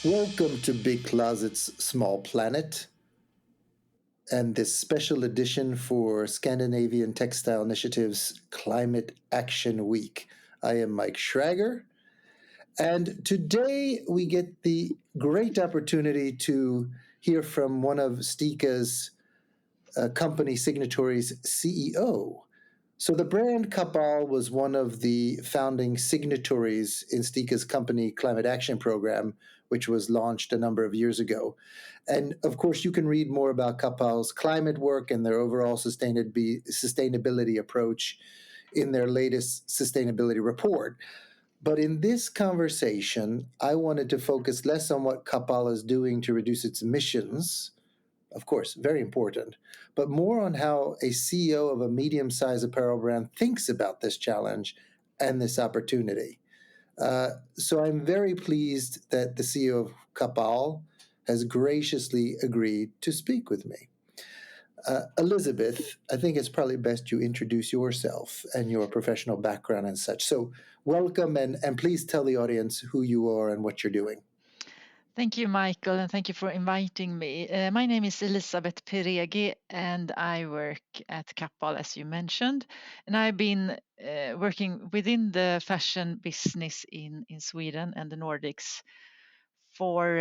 Welcome to Big Closet's Small Planet and this special edition for Scandinavian Textile Initiative's Climate Action Week. I am Mike Schrager, and today we get the great opportunity to hear from one of STICA's company signatories' CEO. So the brand Kappahl was one of the founding signatories in STICA's company climate action program, which was launched a number of years ago. And of course, you can read more about Kappahl's climate work and their overall sustainability approach in their latest sustainability report. But in this conversation, I wanted to focus less on what Kappahl is doing to reduce its emissions, of course, very important, but more on how a CEO of a medium-sized apparel brand thinks about this challenge and this opportunity. So I'm very pleased that the CEO of Kappahl has graciously agreed to speak with me. Elisabeth, I think it's probably best you introduce yourself and your professional background and such. So welcome, and please tell the audience who you are and what you're doing. Thank you, Michael, and thank you for inviting me. My name is Elisabeth Peregi, and I work at Kappahl, as you mentioned. And I've been working within the fashion business in Sweden and the Nordics for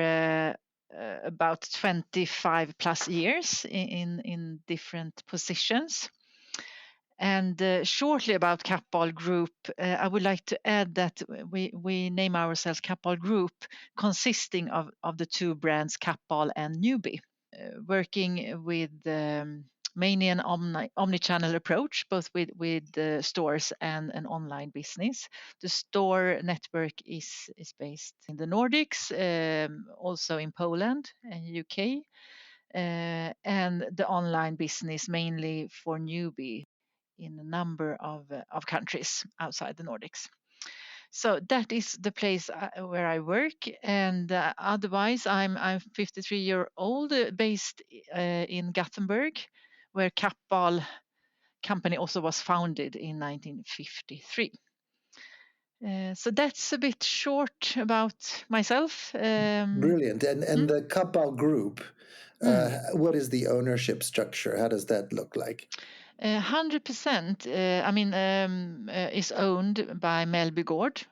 about 25 plus years in different positions. And shortly about Kappahl Group, I would like to add that we name ourselves Kappahl Group, consisting of the two brands Kappahl and Newbie, working with mainly an omni-channel approach, both with stores and an online business. The store network is based in the Nordics, also in Poland and UK, and the online business mainly for Newbie in a number of countries outside the Nordics. So that is the place where I work, and otherwise I'm 53 years old, based in Gothenburg, where Kappahl company also was founded in 1953. So that's a bit short about myself. Brilliant. And the Kappahl Group, what is the ownership structure? How does that look like? 100%, is owned by Mellby Gård,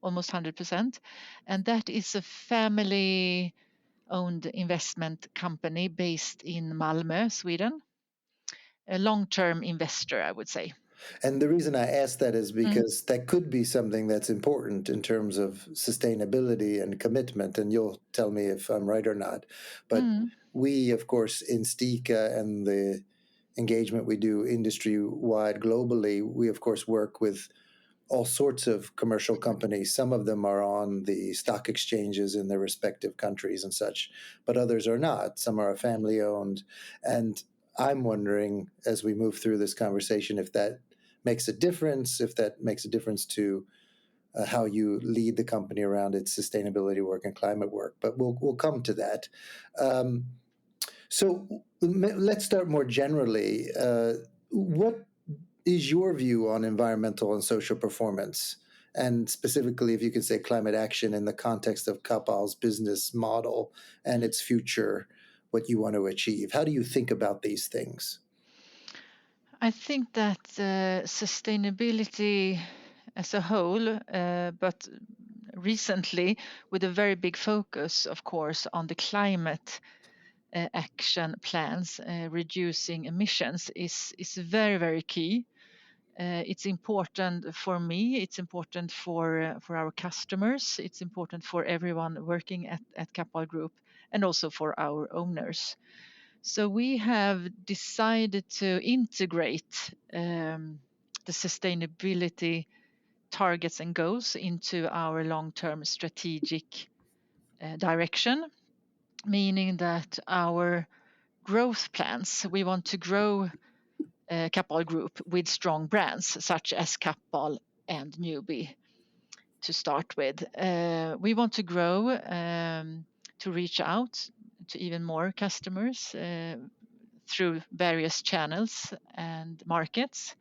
almost 100%. And that is a family-owned investment company based in Malmö, Sweden. A long-term investor, I would say. And the reason I ask that is because that could be something that's important in terms of sustainability and commitment, and you'll tell me if I'm right or not. But we, of course, in STICA and the engagement we do industry-wide globally, we, of course, work with all sorts of commercial companies. Some of them are on the stock exchanges in their respective countries and such, but others are not. Some are family-owned. And I'm wondering, as we move through this conversation, if that makes a difference, to how you lead the company around its sustainability work and climate work. But we'll come to that. So let's start more generally. What is your view on environmental and social performance? And specifically, if you can say climate action in the context of Kappahl's business model and its future, what you want to achieve. How do you think about these things? I think that sustainability as a whole, but recently with a very big focus, of course, on the climate action plans, reducing emissions is very, very key. It's important for me, it's important for our customers, it's important for everyone working at Kappahl Group, and also for our owners. So we have decided to integrate the sustainability targets and goals into our long-term strategic direction, meaning that our growth plans, we want to grow Kappahl Group with strong brands such as Kappahl and Newbie to start with. We want to grow to reach out to even more customers through various channels and markets.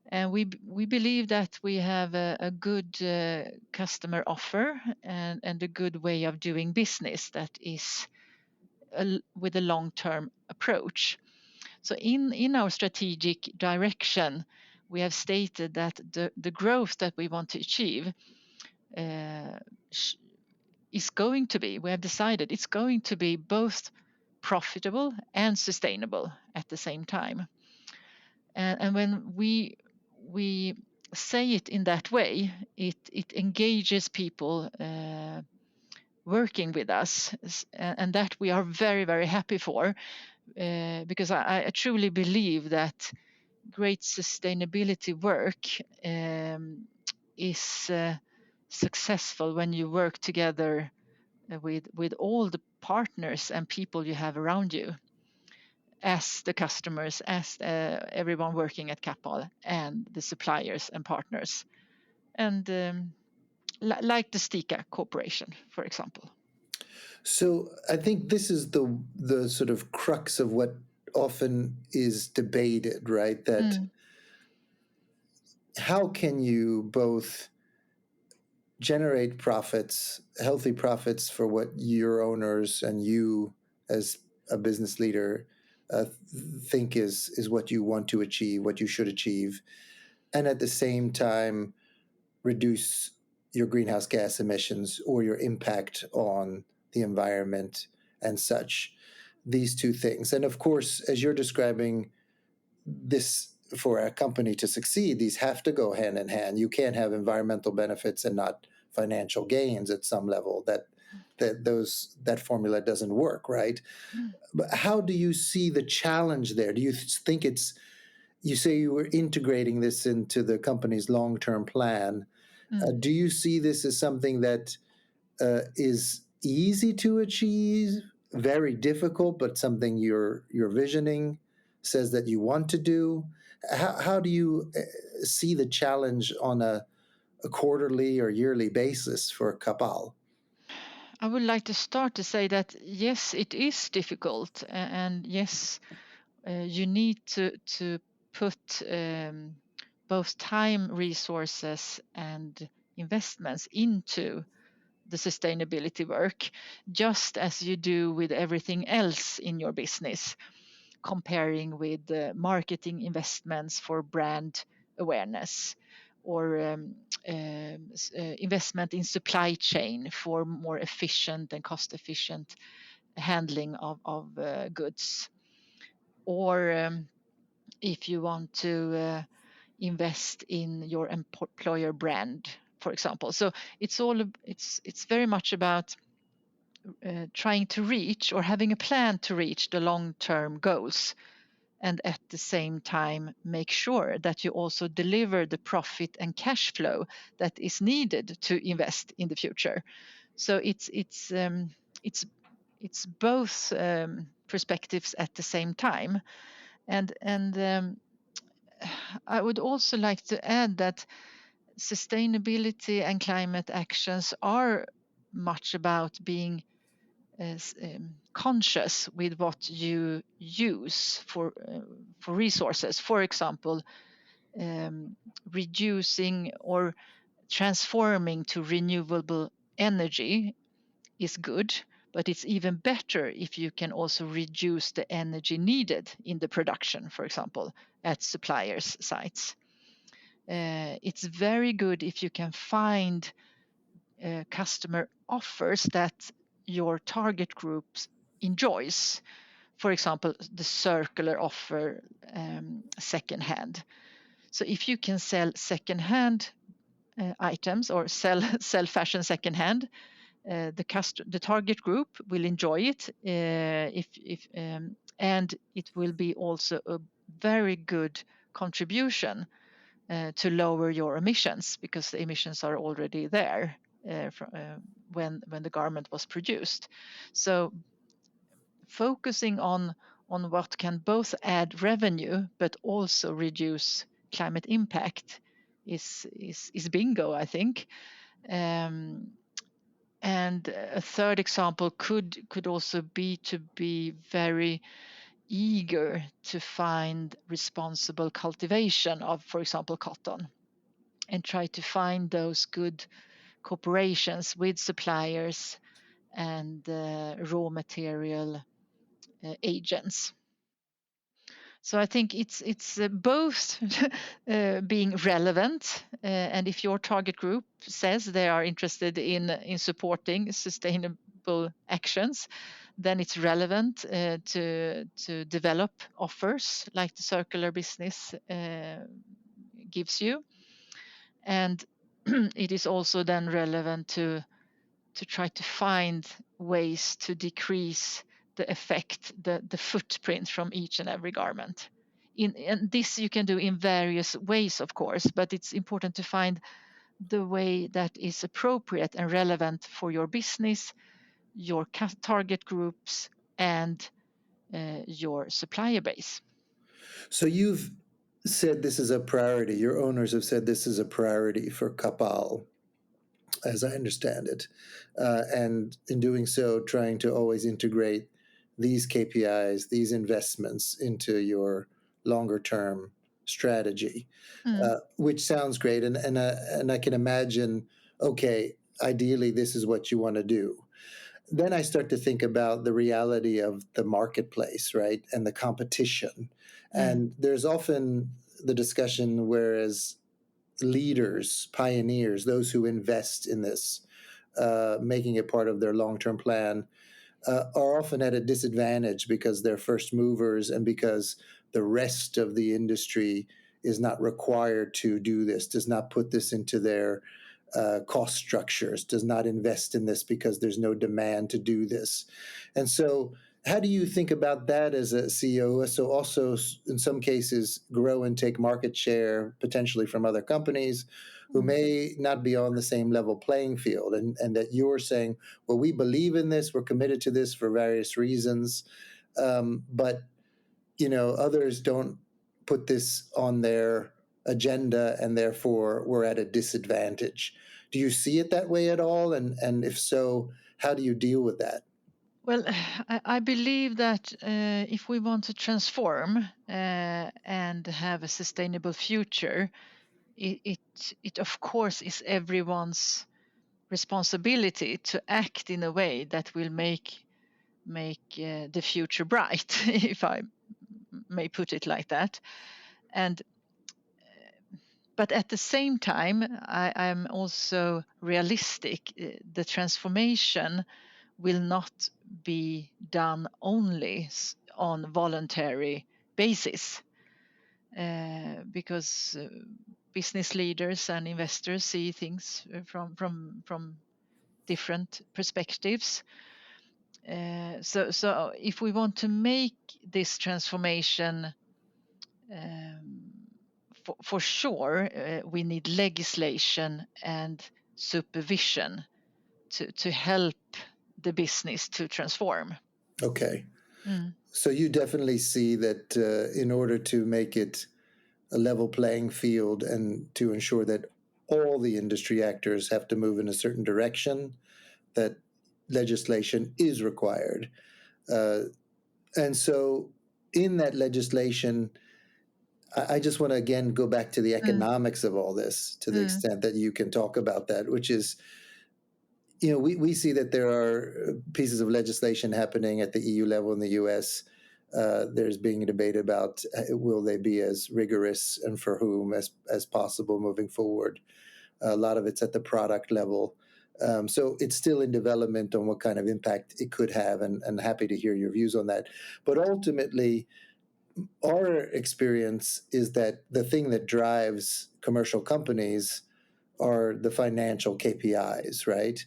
And we believe that we have a good customer offer and a good way of doing business that is with a long-term approach. So in our strategic direction, we have stated that the growth that we want to achieve is going to be, we have decided it's going to be both profitable and sustainable at the same time. And when we say it in that way, it engages people working with us, and that we are very, very happy for, because I truly believe that great sustainability work is successful when you work together with all the partners and people you have around you, as the customers, as everyone working at Kappahl, and the suppliers and partners, and like the STICA corporation, for example. So I think this is the sort of crux of what often is debated, right? That how can you both generate profits, healthy profits for what your owners and you as a business leader think is what you want to achieve, what you should achieve, and at the same time reduce your greenhouse gas emissions or your impact on the environment and such. These two things. And of course, as you're describing, this for a company to succeed, these have to go hand in hand. You can't have environmental benefits and not financial gains at some level. That formula doesn't work, right? But how do you see the challenge there? Do you think you say you were integrating this into the company's long-term plan? Do you see this as something that is easy to achieve, very difficult, but something you're visioning, says that you want to do? How do you see the challenge on a quarterly or yearly basis for Kappahl? I would like to start to say that yes, it is difficult, and yes, you need to put both time, resources, and investments into the sustainability work, just as you do with everything else in your business, comparing with marketing investments for brand awareness, or investment in supply chain for more efficient and cost efficient handling of goods, or if you want to invest in your employer brand, for example. So it's very much about trying to reach or having a plan to reach the long-term goals, and at the same time make sure that you also deliver the profit and cash flow that is needed to invest in the future. So it's both perspectives at the same time, and I would also like to add that sustainability and climate actions are much about being conscious with what you use for resources. For example, reducing or transforming to renewable energy is good, but it's even better if you can also reduce the energy needed in the production, for example, at suppliers' sites. It's very good if you can find customer offers that your target group enjoys. For example, the circular offer, secondhand. So if you can sell secondhand items or sell fashion secondhand, the target group will enjoy it, and it will be also a very good contribution to lower your emissions, because the emissions are already there when the garment was produced. So focusing on what can both add revenue but also reduce climate impact is bingo, I think. And a third example could also be to be very eager to find responsible cultivation of, for example, cotton, and try to find those good cooperations with suppliers and raw material agents. So I think it's both being relevant, and if your target group says they are interested in supporting sustainable actions, then it's relevant to develop offers like the circular business gives you, and it is also then relevant to try to find ways to decrease the effect, the footprint from each and every garment. And this you can do in various ways, of course, but it's important to find the way that is appropriate and relevant for your business, your target groups, and your supplier base. So you've said this is a priority. Your owners have said this is a priority for Kappahl, as I understand it. And in doing so, trying to always integrate these KPIs, these investments into your longer term strategy, which sounds great. And I can imagine, okay, ideally, this is what you want to do. Then I start to think about the reality of the marketplace, right? And the competition. And there's often the discussion, whereas leaders, pioneers, those who invest in this, making it part of their long term plan, are often at a disadvantage because they're first movers and because the rest of the industry is not required to do this, does not put this into their cost structures, does not invest in this because there's no demand to do this. And so, how do you think about that as a CEO? So, also in some cases, grow and take market share potentially from other companies who may not be on the same level playing field, and that you're saying, well, we believe in this, we're committed to this for various reasons, but others don't put this on their agenda, and therefore we're at a disadvantage. Do you see it that way at all? And if so, how do you deal with that? Well, I believe that if we want to transform and have a sustainable future, it of course is everyone's responsibility to act in a way that will make the future bright, if I may put it like that. And but at the same time, I am also realistic. The transformation will not be done only on voluntary basis, because business leaders and investors see things from different perspectives. So if we want to make this transformation, for sure, we need legislation and supervision to help the business to transform. Okay. So you definitely see that in order to make it a level playing field and to ensure that all the industry actors have to move in a certain direction, that legislation is required. And so in that legislation, I just want to again go back to the economics of all this, to the extent that you can talk about that, which is, we see that there are pieces of legislation happening at the EU level in the US. There's being a debate about will they be as rigorous and for whom as possible moving forward. A lot of it's at the product level. So it's still in development on what kind of impact it could have, and happy to hear your views on that. But ultimately, our experience is that the thing that drives commercial companies are the financial KPIs, right?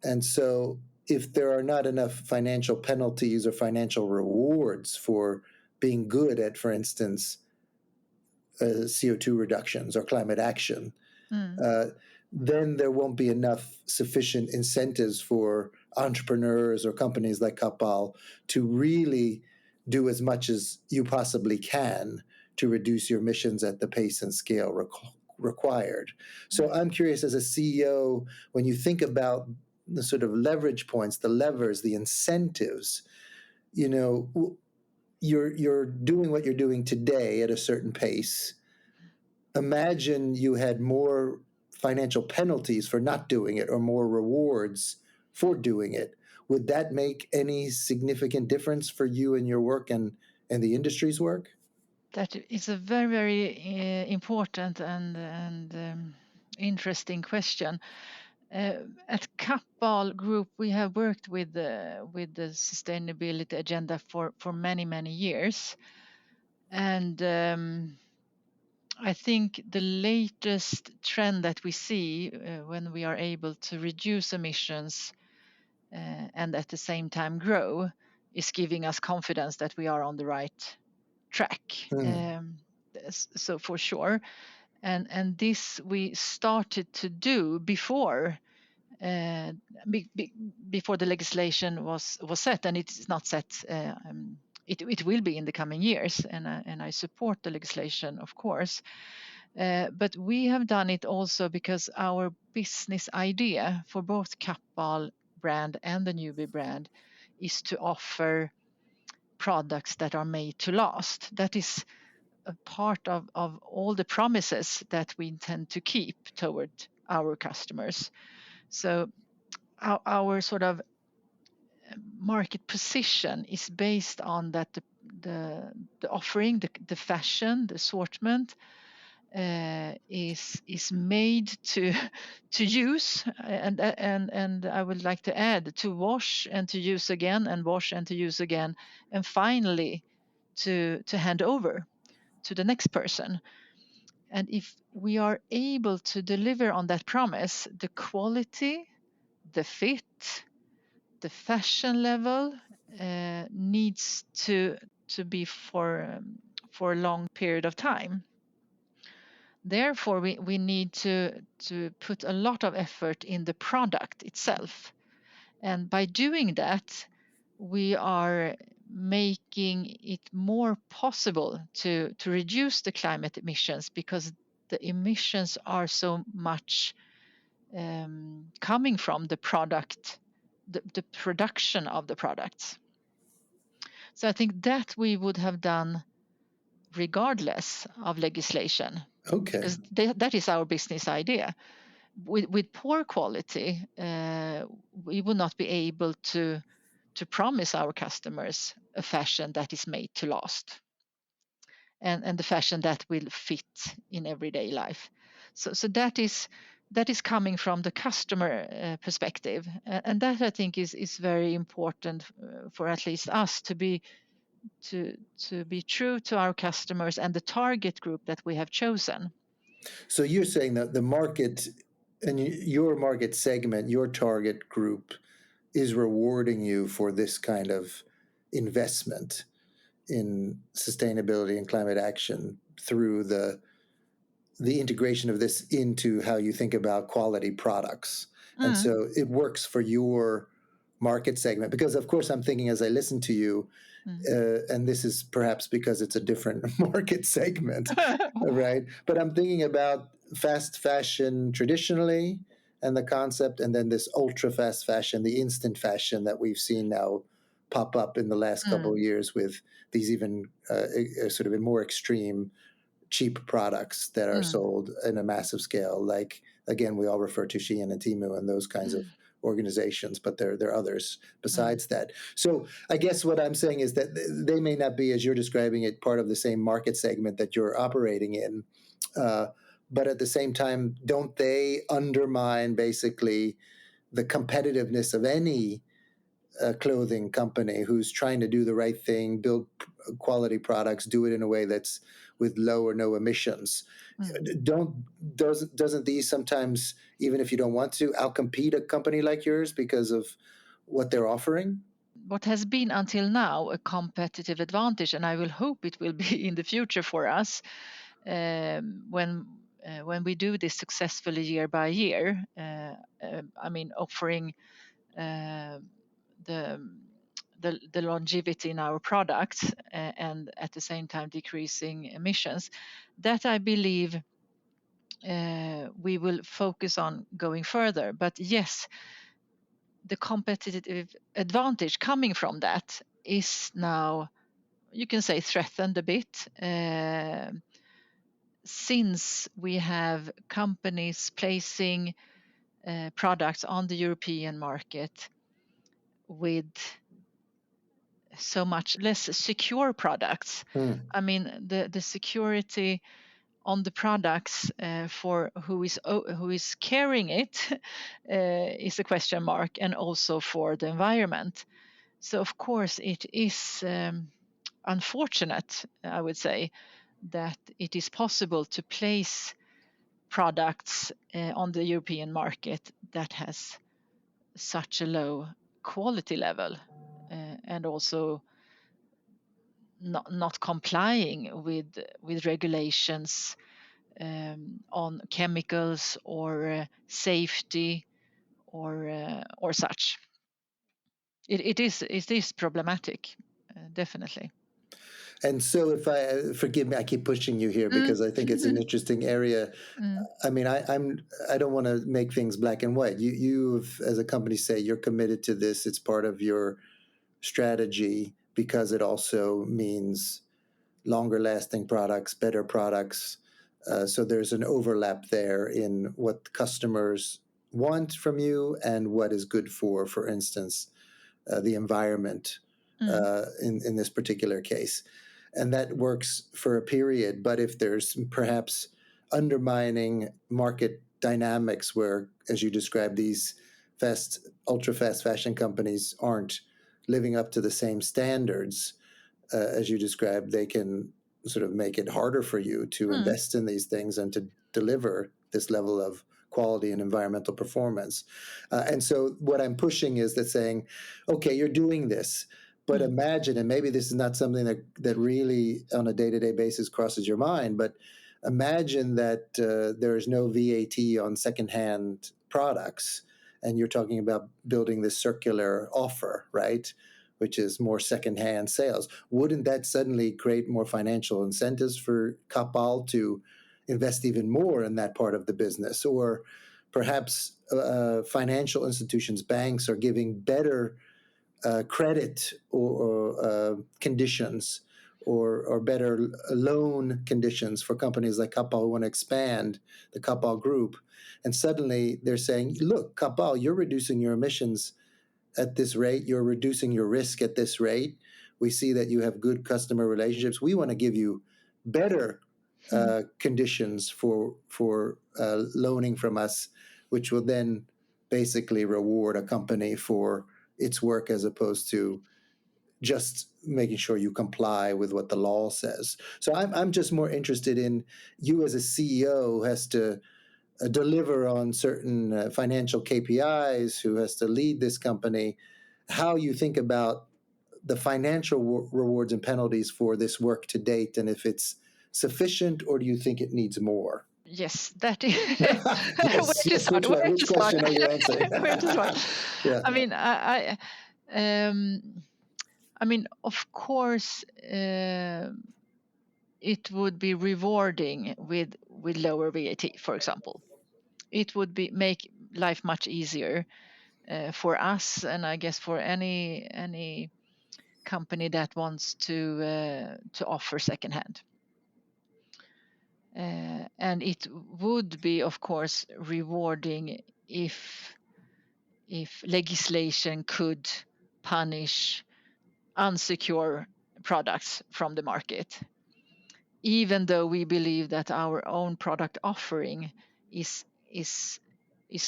And so if there are not enough financial penalties or financial rewards for being good at, for instance, CO2 reductions or climate action, then there won't be enough sufficient incentives for entrepreneurs or companies like Kappahl to really do as much as you possibly can to reduce your emissions at the pace and scale required. So I'm curious, as a CEO, when you think about the sort of leverage points, the levers, the incentives, you're doing what you're doing today at a certain pace. Imagine you had more financial penalties for not doing it or more rewards for doing it. Would that make any significant difference for you and your work and the industry's work? That is a very, very important and interesting question. At Kappahl Group, we have worked with the sustainability agenda for many, many years. And I think the latest trend that we see when we are able to reduce emissions and at the same time grow is giving us confidence that we are on the right track. So for sure. And this we started to do before before the legislation was set, and it's not set. It will be in the coming years, and I support the legislation, of course. But we have done it also because our business idea for both Kappahl brand and the Newbie brand is to offer products that are made to last. That is a part of all the promises that we intend to keep toward our customers. So our sort of market position is based on that the offering, the fashion, the assortment is made to use, and I would like to add, to wash and to use again, and wash and to use again, and finally to hand over to the next person. And if we are able to deliver on that promise, the quality, the fit, the fashion level needs to be for a long period of time. Therefore, we need to put a lot of effort in the product itself. And by doing that, we are making it more possible to reduce the climate emissions, because the emissions are so much coming from the product, the production of the products. So I think that we would have done regardless of legislation. Okay. Because that is our business idea. With poor quality, we will not be able to promise our customers a fashion that is made to last, and the fashion that will fit in everyday life. So that is coming from the customer perspective, and that I think is very important for at least us to be true to our customers and the target group that we have chosen. So you're saying that the market and your market segment, your target group, is rewarding you for this kind of investment in sustainability and climate action through the integration of this into how you think about quality products. And so it works for your market segment, because of course I'm thinking as I listen to you, and this is perhaps because it's a different market segment, right? But I'm thinking about fast fashion traditionally and the concept, and then this ultra fast fashion, the instant fashion that we've seen now pop up in the last couple of years with these even sort of more extreme cheap products that are sold in a massive scale. Like, again, we all refer to Shein and Temu and those kinds of organizations, but there are others besides that. So I guess what I'm saying is that they may not be, as you're describing it, part of the same market segment that you're operating in. But at the same time, don't they undermine basically the competitiveness of any clothing company who's trying to do the right thing, build quality products, do it in a way that's with low or no emissions? Doesn't these sometimes, even if you don't want to, outcompete a company like yours because of what they're offering? What has been until now a competitive advantage, and I will hope it will be in the future for us, when we do this successfully year by year. I mean, offering the longevity in our products and at the same time decreasing emissions. That I believe we will focus on going further. But yes, the competitive advantage coming from that is now you can say, threatened a bit, since we have companies placing products on the European market with so much less secure products. I mean, the security on the products for who is carrying it is a question mark, and also for the environment. So of course it is unfortunate, I would say, that it is possible to place products on the European market that has such a low quality level, and also not complying with regulations on chemicals or safety or such. It is problematic, definitely. And so, if forgive me, I keep pushing you here because I think it's an interesting area. I mean, I don't want to make things black and white. You as a company, say you're committed to this. It's part of your strategy because it also means longer lasting products, better products. So there's an overlap there in what customers want from you and what is good for instance, the environment in this particular case. And that works for a period. But if there's perhaps undermining market dynamics where, as you described, these ultra fast fashion companies aren't living up to the same standards as you described, they can sort of make it harder for you to invest in these things and to deliver this level of quality and environmental performance. And so what I'm pushing is that saying, okay, you're doing this, but imagine, and maybe this is not something that really on a day-to-day basis crosses your mind, but imagine that there is no VAT on secondhand products, and you're talking about building this circular offer, right? Which is more secondhand sales. Wouldn't that suddenly create more financial incentives for Kappahl to invest even more in that part of the business? Or perhaps financial institutions, banks, are giving better credit or conditions or better loan conditions for companies like Kappahl who want to expand the Kappahl Group. And suddenly they're saying, look, Kappahl, you're reducing your emissions at this rate, you're reducing your risk at this rate. We see that you have good customer relationships. We want to give you better conditions for loaning from us, which will then basically reward a company for its work as opposed to just making sure you comply with what the law says. So I'm just more interested in you as a CEO who has to deliver on certain financial KPIs, who has to lead this company, how you think about the financial rewards and penalties for this work to date, and if it's sufficient, or do you think it needs more? Yes, that is Yes, where to yes. start. Where Which to start? question are you answering? Where to start? Yeah. I mean, I mean, of course, it would be rewarding with lower VAT, for example. It would make life much easier for us, and I guess for any company that wants to offer secondhand. And it would be, of course, rewarding if legislation could punish unsecure products from the market. Even though we believe that our own product offering is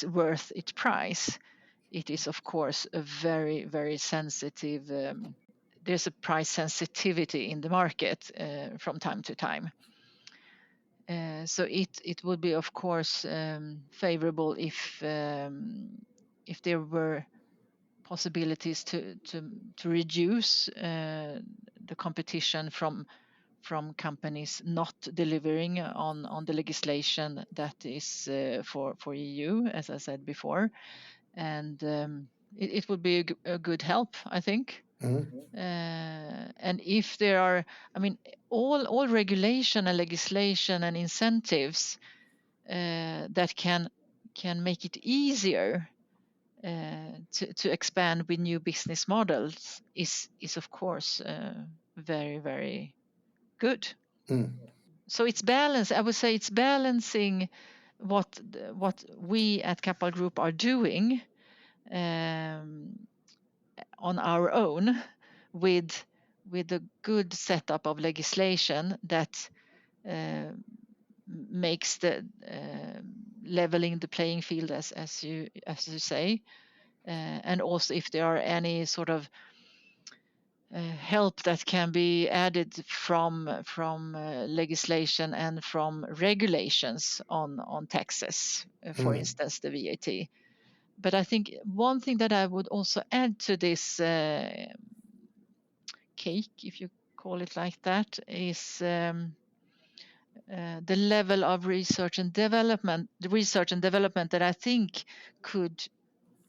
worth its price, it is of course a very, very sensitive. There's a price sensitivity in the market from time to time. So it would be, of course, favorable if there were possibilities to reduce the competition from companies not delivering on the legislation that is for EU, as I said before, and it would be a good help, I think. And if there are, I mean, all regulation and legislation and incentives that can make it easier to expand with new business models is of course very, very good. Mm. So it's balance. I would say it's balancing what we at Kappahl Group are doing on our own with a good setup of legislation that makes the leveling the playing field, as you say, and also if there are any sort of help that can be added from legislation and from regulations on taxes, for instance the VAT. But I think one thing that I would also add to this cake, if you call it like that, is the level of research and development that I think could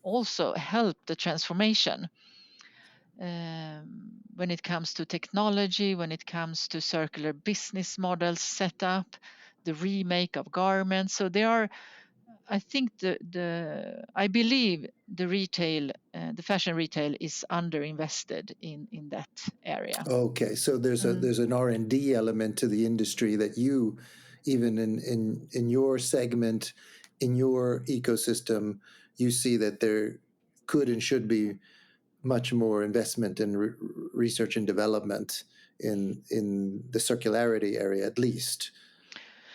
also help the transformation when it comes to technology, when it comes to circular business models set up, the remake of garments. So there are, I think I believe the fashion retail is underinvested in that area. Okay, so there's an R&D element to the industry that you, even in your segment, in your ecosystem, you see that there could and should be much more investment in research and development in the circularity area, at least.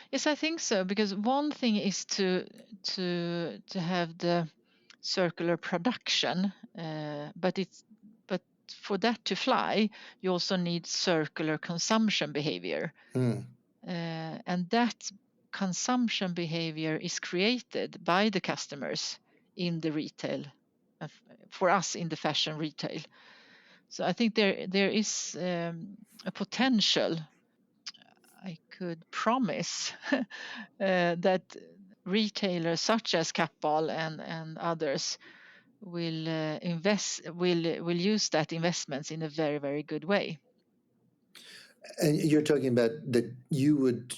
Yes, I think so, because one thing is to have the circular production, but for that to fly, you also need circular consumption behavior, and that consumption behavior is created by the customers in the retail, for us in the fashion retail. So I think there is a potential. I could promise that retailers such as Kappahl and others will use that investments in a very, very good way. And you're talking about that you would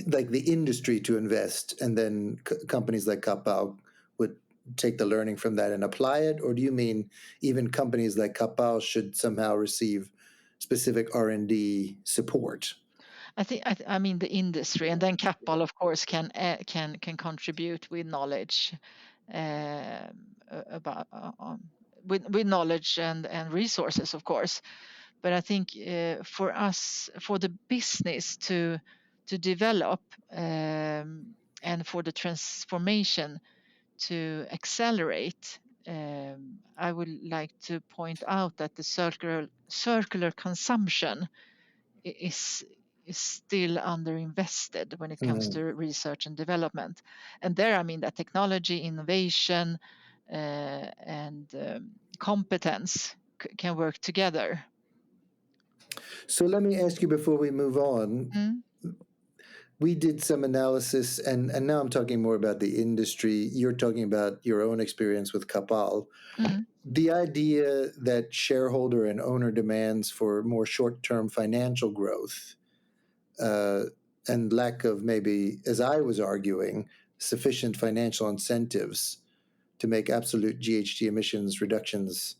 like the industry to invest, and then companies like Kappahl would take the learning from that and apply it, or do you mean even companies like Kappahl should somehow receive specific R&D support? I mean the industry, and then Kappahl, of course, can contribute with knowledge about with knowledge and resources, of course. But I think for us, for the business to develop and for the transformation to accelerate, I would like to point out that the circular consumption is still underinvested when it comes to research and development. And there, I mean that technology, innovation, and competence can work together. So let me ask you before we move on. We did some analysis, and now I'm talking more about the industry. You're talking about your own experience with Kappahl. The idea that shareholder and owner demands for more short-term financial growth and lack of, maybe, as I was arguing, sufficient financial incentives to make absolute GHG emissions reductions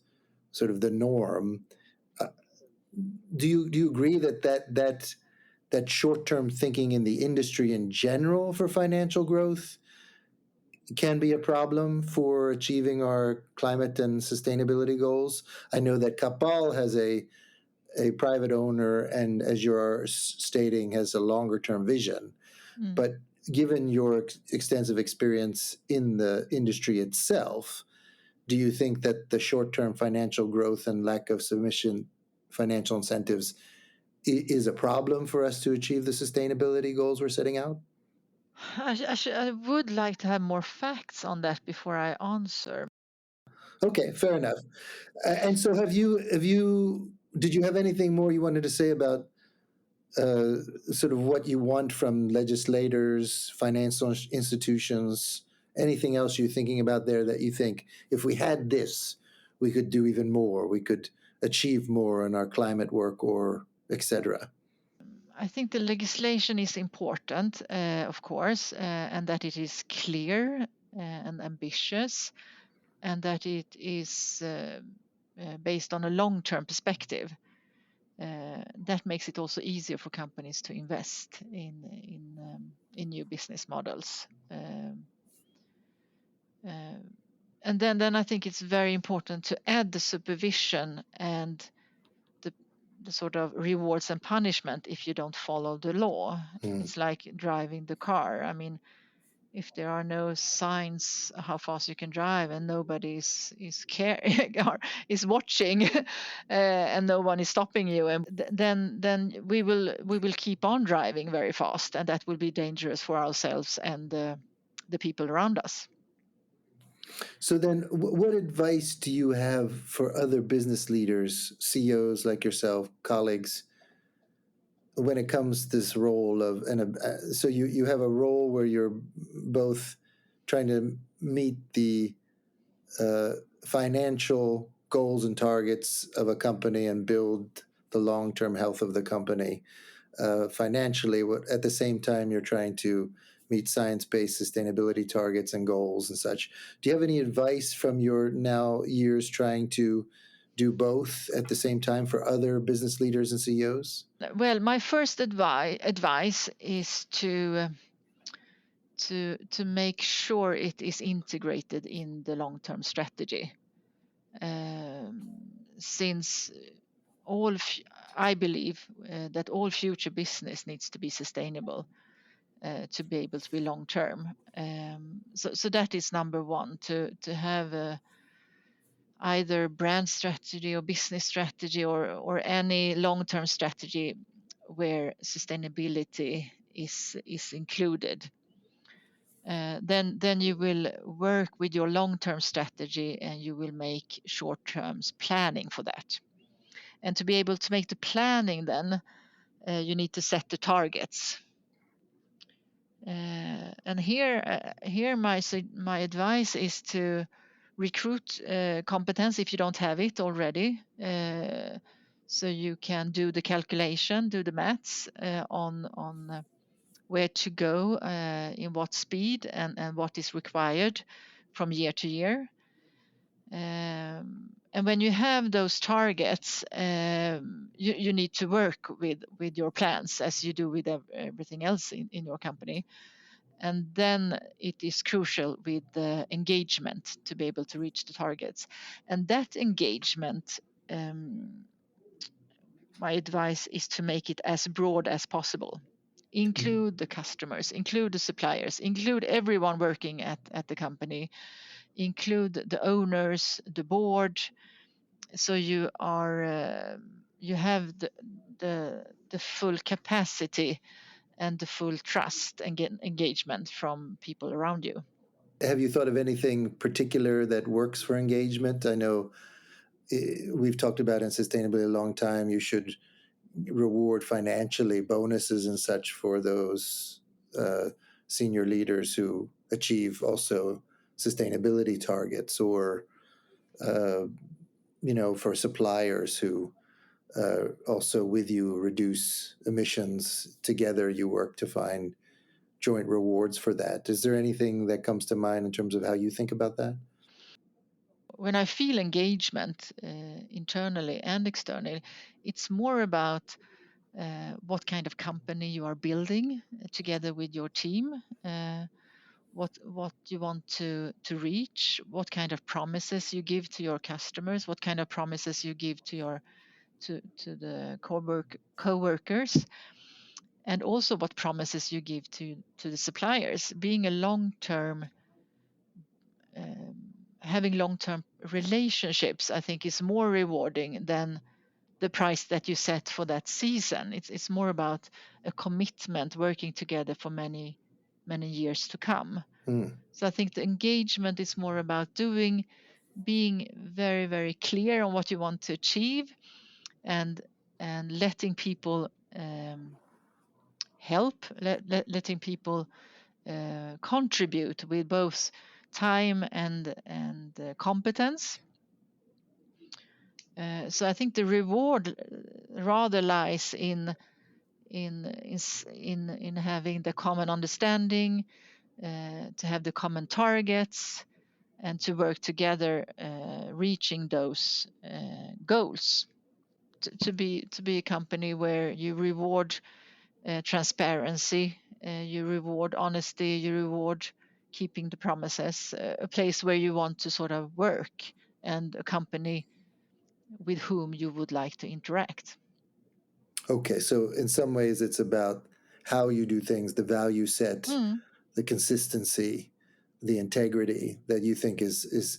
sort of the norm. Do you agree that short-term thinking in the industry in general for financial growth can be a problem for achieving our climate and sustainability goals? I know that Kappahl has a private owner and, as you're stating, has a longer-term vision. But given your extensive experience in the industry itself, do you think that the short-term financial growth and lack of sufficient financial incentives is a problem for us to achieve the sustainability goals we're setting out? I would like to have more facts on that before I answer. Okay, fair enough. And so did you have anything more you wanted to say about sort of what you want from legislators, financial institutions, anything else you're thinking about there that you think if we had this, we could do even more, we could achieve more in our climate work, or etc.? I think the legislation is important, of course, and that it is clear and ambitious, and that it is based on a long-term perspective. that makes it also easier for companies to invest in new business models. And then I think it's very important to add the supervision and the sort of rewards and punishment if you don't follow the law. It's like driving the car. I mean, if there are no signs how fast you can drive and nobody is caring or is watching, and no one is stopping you, and then we will keep on driving very fast, and that will be dangerous for ourselves and the people around us. So then, what advice do you have for other business leaders, CEOs like yourself, colleagues, when it comes to this role of, and so you have a role where you're both trying to meet the financial goals and targets of a company and build the long-term health of the company financially. At the same time, you're trying to meet science-based sustainability targets and goals and such. Do you have any advice from your now years trying to do both at the same time for other business leaders and CEOs? Well, my first advice is to make sure it is integrated in the long-term strategy. Since I believe that all future business needs to be sustainable to be able to be long-term. So that is number one, to have either brand strategy or business strategy or any long-term strategy where sustainability is included. Then you will work with your long-term strategy and you will make short-term planning for that. And to be able to make the planning, then you need to set the targets. And here my advice is to recruit competence if you don't have it already, so you can do the calculation, do the maths on where to go, in what speed, and what is required from year to year. And when you have those targets, you need to work with your plans as you do with everything else in your company. And then it is crucial with the engagement to be able to reach the targets. And that engagement, my advice is to make it as broad as possible. Include the customers, include the suppliers, include everyone working at the company, include the owners, the board, so you have the full capacity and the full trust and engagement from people around you. Have you thought of anything particular that works for engagement? I know we've talked about in sustainability a long time, you should reward financially, bonuses and such for those senior leaders who achieve also sustainability targets, or for suppliers who also with you reduce emissions. Together you work to find joint rewards for that. Is there anything that comes to mind in terms of how you think about that? When I feel engagement internally and externally, it's more about what kind of company you are building together with your team, what you want to reach, what kind of promises you give to your customers, what kind of promises you give to the co-workers, and also what promises you give to the suppliers. Being a long-term, having long-term relationships, I think, is more rewarding than the price that you set for that season. It's more about a commitment, working together for many years to come. So I think the engagement is more about being very, very clear on what you want to achieve, and letting people help, letting people contribute with both time and competence. So I think the reward rather lies in having the common understanding, to have the common targets, and to work together reaching those goals. to be a company where you reward transparency, you reward honesty, you reward keeping the promises, a place where you want to sort of work, and a company with whom you would like to interact. Okay, so in some ways it's about how you do things, the value set, the consistency, the integrity that you think is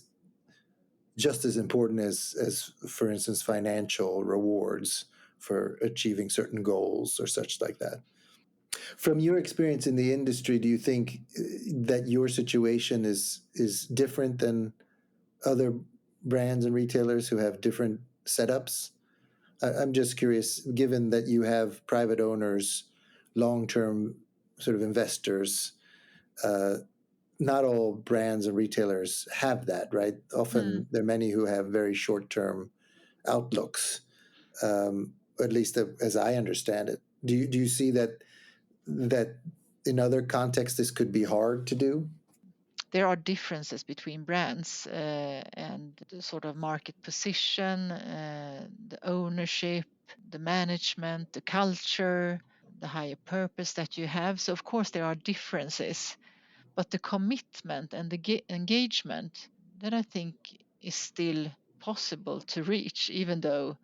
just as important as for instance financial rewards for achieving certain goals or such like that. From your experience in the industry, do you think that your situation is different than other brands and retailers who have different setups? I'm just curious, given that you have private owners, long-term sort of investors, uh, not all brands and retailers have that, right? Often there are many who have very short-term outlooks, at least as I understand it. Do you see that in other contexts this could be hard to do? There are differences between brands and the sort of market position, the ownership, the management, the culture, the higher purpose that you have. So, of course, there are differences, but the commitment and the engagement that I think is still possible to reach, even though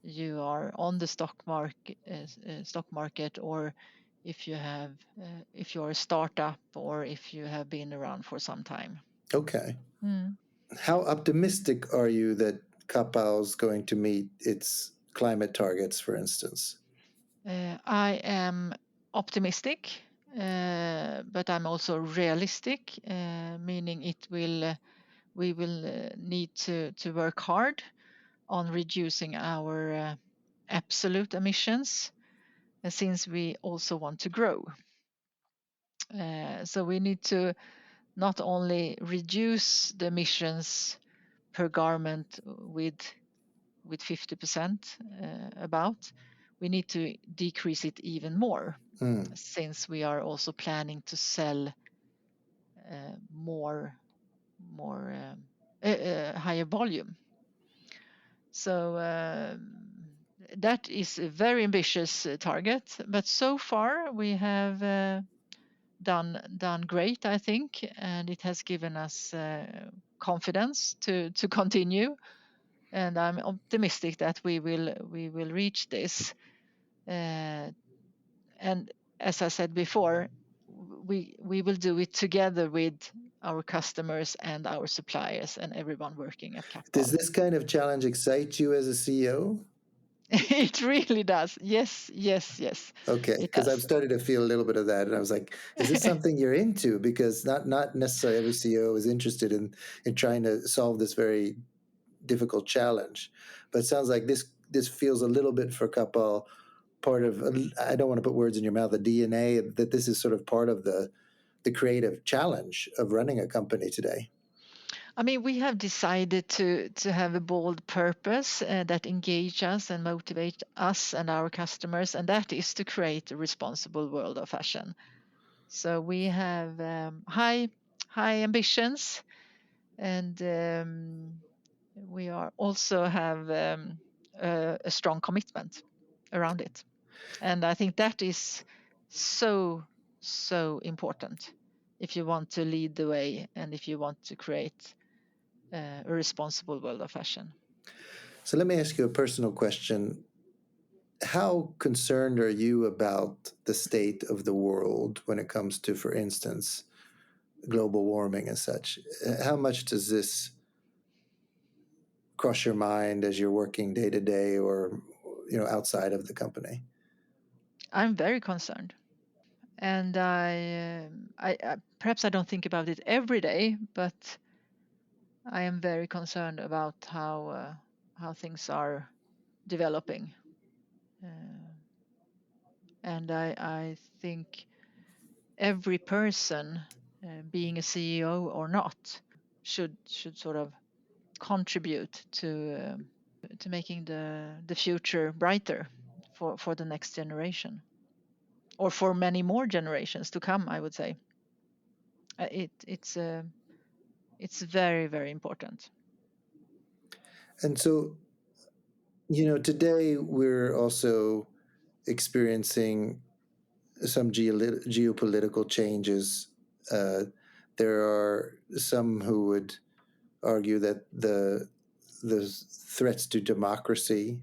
you are on the stock market, or if you have if you're a startup, or if you have been around for some time. Okay. How optimistic are you that Kappau's going to meet its climate targets, for instance? I am optimistic, but I'm also realistic, meaning we will need to work hard on reducing our absolute emissions, since we also want to grow. So we need to not only reduce the emissions per garment with 50% about, we need to decrease it even more, since we are also planning to sell more higher volume. So that is a very ambitious target, but so far we have done great, I think, and it has given us confidence to continue. And I'm optimistic that we will reach this. And as I said before, we will do it together with our customers and our suppliers and everyone working at Does Kappahl. this kind of challenge excite you as a CEO? It really does. Yes, yes, yes. Okay, It because I've does. started to feel a little bit of that, and I was like, "Is this something you're into?" Because not necessarily every CEO is interested in trying to solve this very difficult challenge, but it sounds like this feels a little bit for Kappahl part of. I don't want to put words in your mouth. The DNA that this is sort of part of the creative challenge of running a company today. I mean, we have decided to have a bold purpose that engage us and motivate us and our customers, and that is to create a responsible world of fashion. So we have high ambitions, and we are also have a strong commitment around it. And I think that is so important if you want to lead the way and if you want to create a responsible world of fashion. So let me ask you a personal question. How concerned are you about the state of the world when it comes to, for instance, global warming and such? How much does this cross your mind as you're working day to day or outside of the company? I'm very concerned, and I perhaps I don't think about it every day, but I am very concerned about how things are developing, uh, and I think every person, being a CEO or not, should sort of contribute to making the future brighter for the next generation, or for many more generations to come, I would say. It's very, very important. And so Today we're also experiencing some geopolitical changes. There are some who would argue that the threats to democracy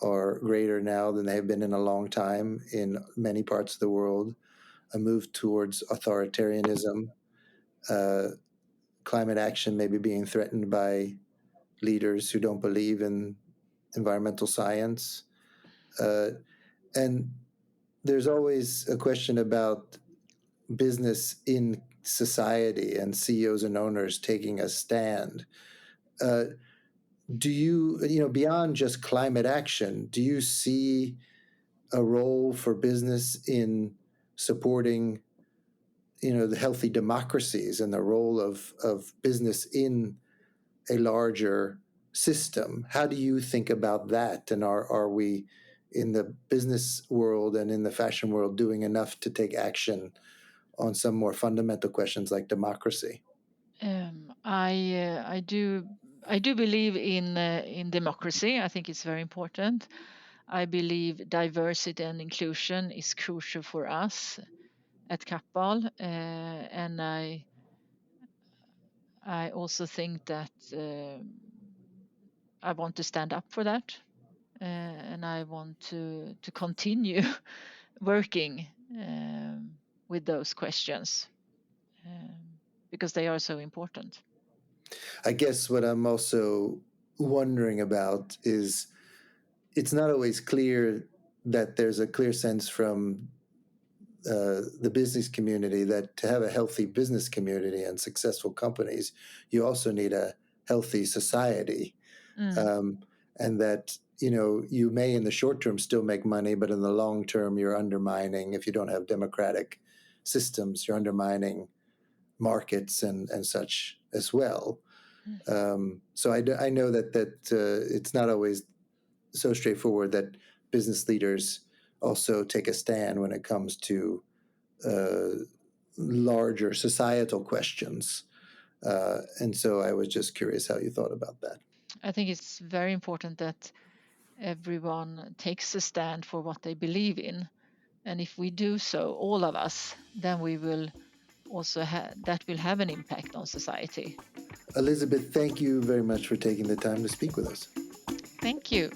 are greater now than they have been in a long time in many parts of the world. A move towards authoritarianism, uh, climate action maybe being threatened by leaders who don't believe in environmental science. And there's always a question about business in society and CEOs and owners taking a stand. Uh, do you, beyond just climate action, do you see a role for business in supporting, the healthy democracies and the role of business in a larger system? How do you think about that? And are we in the business world and in the fashion world doing enough to take action on some more fundamental questions like democracy? I do believe in democracy. I think it's very important. I believe diversity and inclusion is crucial for us at Kappahl, and I also think that I want to stand up for that, and I want to continue working with those questions because they are so important. I guess what I'm also wondering about is it's not always clear that there's a clear sense from the business community that to have a healthy business community and successful companies, you also need a healthy society. Um, and that, you may in the short term still make money, but in the long term, you're undermining, if you don't have democratic systems, you're undermining markets and such as well. So I know that it's not always so straightforward that business leaders also take a stand when it comes to uh, larger societal questions. And so I was just curious how you thought about that. I think it's very important that everyone takes a stand for what they believe in. And if we do so, all of us, then we will also that will have an impact on society. Elisabeth, thank you very much for taking the time to speak with us. Thank you.